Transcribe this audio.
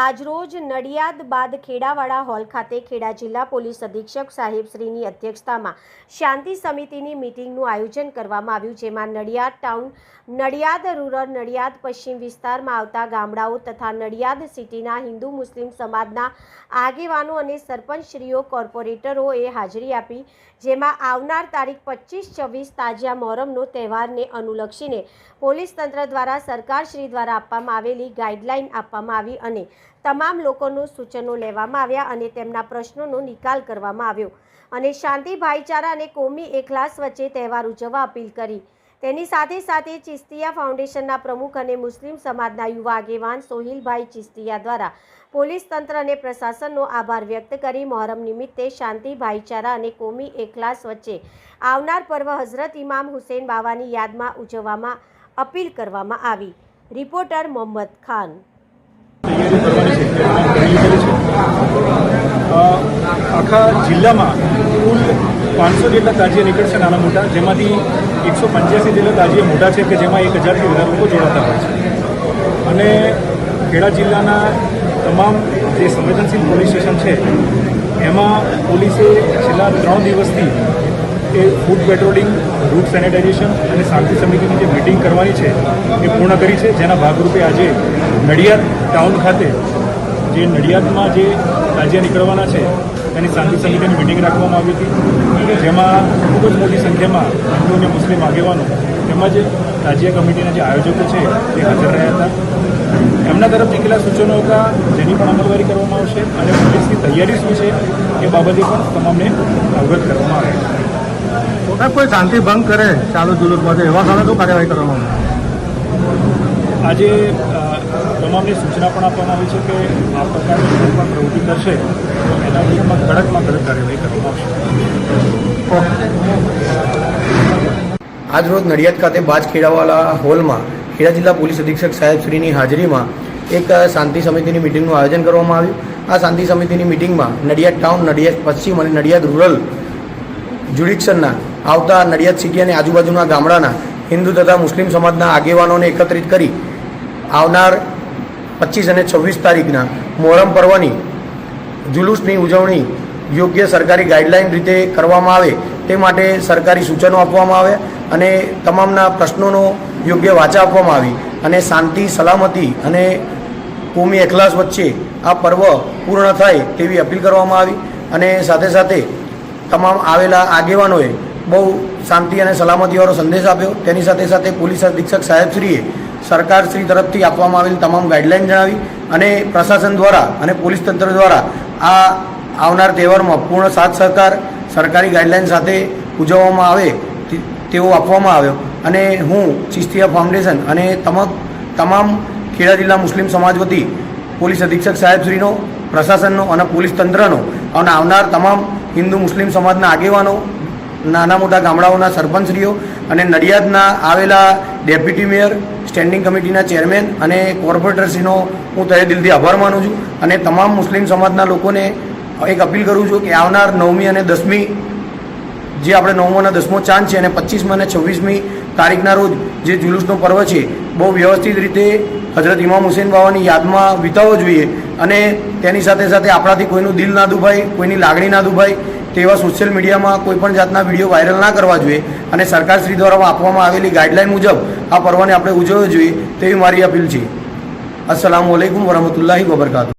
આજરોજ નડિયાદ બાદ ખેડાવાડા હોલ ખાતે ખેડા જિલ્લા પોલીસ અધિક્ષક સાહેબશ્રીની અધ્યક્ષતામાં શાંતિ સમિતિની મિટિંગનું આયોજન કરવામાં આવ્યું, જેમાં નડિયાદ ટાઉન, નડિયાદ રૂરલ, નડિયાદ પશ્ચિમ વિસ્તારમાં આવતા ગામડાઓ તથા નડિયાદ સિટીના હિન્દુ મુસ્લિમ સમાજના આગેવાનો અને સરપંચશ્રીઓ, કોર્પોરેટરોએ હાજરી આપી, જેમાં આવનાર તારીખ 25-26 તાજિયા મોહરમનો તહેવારને અનુલક્ષીને પોલીસ તંત્ર દ્વારા સરકારશ્રી દ્વારા આપવામાં આવેલી ગાઈડલાઈન આપવામાં આવી અને તમામ લોકોનું સૂચનો લેવામાં આવ્યા અને તેમના પ્રશ્નોનો નિકાલ કરવામાં આવ્યો અને શાંતિ, ભાઈચારા અને કોમી એકલાસ વચ્ચે તહેવાર ઉજવવા અપીલ કરી. તેની સાથે સાથે ચિસ્તિયા ફાઉન્ડેશનના પ્રમુખ અને મુસ્લિમ સમાજના યુવા આગેવાન સોહિલભાઈ ચિસ્તિયા દ્વારા પોલીસ તંત્ર અને પ્રશાસનનો આભાર વ્યક્ત કરી મોહરમ નિમિત્તે શાંતિ, ભાઈચારા અને કોમી એકલાસ વચ્ચે આવનાર પર્વ હઝરત ઇમામ હુસૈન બાવાની યાદમાં ઉજવવામાં અપીલ કરવામાં આવી. રિપોર્ટર મોહમ્મદ ખાન. આખા જિલ્લામાં કુલ 500 જેટલા તાજિયા નીકળશે, નાના મોટા, જેમાંથી 185 જેટલા તાજિયા મોટા છે કે જેમાં 1000થી વધારે લોકો જોડાતા હોય છે. અને ખેડા જિલ્લાના તમામ જે સંવેદનશીલ પોલીસ સ્ટેશન છે એમાં પોલીસે છેલ્લા 3 દિવસથી એ ફૂડ પેટ્રોલિંગ, રૂટ સેનિટાઇઝેશન અને શાંતિ સમિતિની જે મિટિંગ કરવાની છે એ પૂર્ણ કરી છે, જેના ભાગરૂપે આજે નડિયાદ ટાઉન ખાતે જે નડિયાદમાં જે તાજિયા નીકળવાના છે તેની શાંતિ સમિતિની મિટિંગ રાખવામાં આવી હતી, જેમાં ખૂબ જ મોટી સંખ્યામાં હિન્દુ અને મુસ્લિમ આગેવાનો તેમજ તાજિયા કમિટીના જે આયોજકો છે તે હાજર રહ્યા હતા. એમના તરફથી કેટલા સૂચનો હતા જેની પણ અમલવારી કરવામાં આવશે અને પોલીસની તૈયારી શું છે એ બાબતે પણ તમામને અવગત કરવામાં આવે. કોઈ શાંતિ ભંગ કરે ચાલુ જુલુસમાં એવા સામે શું કાર્યવાહી કરવામાં આવે? આજે તમામને સૂચના પણ આપવામાં આવી છે કે આ પ્રકારની કોઈ પણ પ્રવૃત્તિ કરશે તો એના વિરુદ્ધમાં કડકમાં કડક કાર્યવાહી કરવામાં આવશે. આજરોજ નડિયાદ ખાતે બાજ ખેડાવાલા હોલમાં ખેડા જિલ્લા પોલીસ અધિક્ષક સાહેબશ્રીની હાજરીમાં એક શાંતિ સમિતિની મિટિંગનું આયોજન કરવામાં આવ્યું. આ શાંતિ સમિતિની મિટિંગમાં નડિયાદ ટાઉન, નડિયાદ પશ્ચિમ અને નડિયાદ રૂરલ જ્યુડિક્શનના આવતા નડિયાદ સિટી અને આજુબાજુના ગામડાના હિન્દુ તથા મુસ્લિમ સમાજના આગેવાનોને એકત્રિત કરી આવનાર 25 અને 26 તારીખના મોહરમ પર્વની જુલુસની ઉજવણી યોગ્ય સરકારી ગાઈડલાઈન રીતે કરવામાં આવે તે માટે સરકારી સૂચનો આપવામાં આવ્યા અને તમામના પ્રશ્નોનો યોગ્ય વાચા આપવામાં આવી અને શાંતિ, સલામતી અને કોમી એકલાસ વચ્ચે આ પર્વ પૂર્ણ થાય તેવી અપીલ કરવામાં આવી અને સાથે સાથે તમામ આવેલા આગેવાનોએ બહુ શાંતિ અને સલામતીવાળો સંદેશ આપ્યો. તેની સાથે સાથે પોલીસ અધિક્ષક સાહેબશ્રીએ સરકારશ્રી તરફથી આપવામાં આવેલી તમામ ગાઈડલાઈન જણાવી અને પ્રશાસન દ્વારા અને પોલીસ તંત્ર દ્વારા આ આવનાર તહેવારમાં પૂર્ણ સાથ સહકાર સરકારી ગાઈડલાઈન સાથે ઉજવવામાં આવે તેવો આપવામાં આવ્યો. અને હું ચિસ્તિયા ફાઉન્ડેશન અને તમામ ખેડા જિલ્લા મુસ્લિમ સમાજ વતી પોલીસ અધિક્ષક સાહેબશ્રીનો, પ્રશાસનનો અને પોલીસ તંત્રનો અને આવનાર તમામ હિન્દુ મુસ્લિમ સમાજના આગેવાનો, નાના મોટા ગામડાઓના સરપંચશ્રીઓ અને નડિયાદના આવેલા ડેપ્યુટી મેયર, સ્ટેન્ડિંગ કમિટીના ચેરમેન અને કોર્પોરેટરશ્રીનો હું તહે દિલથી આભાર માનું છું અને તમામ મુસ્લિમ સમાજના લોકોને એક અપીલ કરું છું કે આવનાર 9મી અને 10મી જે આપણે 9મો અને 10મો ચાંદ છે અને 25મી અને 26મી તારીખના રોજ જે જુલુસનો પર્વ છે બહુ વ્યવસ્થિત રીતે હઝરત ઇમામ હુસૈન બાવાની યાદમાં વિતાવવો જોઈએ અને તેની સાથે સાથે આપણાથી કોઈનું દિલ ના દુભાય, કોઈની લાગણી ના દુભાય તેવા સોશિયલ મીડિયામાં કોઈપણ જાતના વિડીયો વાયરલ ના કરવા જોઈએ અને સરકારશ્રી દ્વારા આપવામાં આવેલી ગાઈડલાઈન મુજબ આ પર્વને આપણે ઉજવવો જોઈએ તેવી મારી અપીલ છે. અસ્સલામુ અલૈકુમ વરહમતુલ્લાહિ વબરકાતુહુ.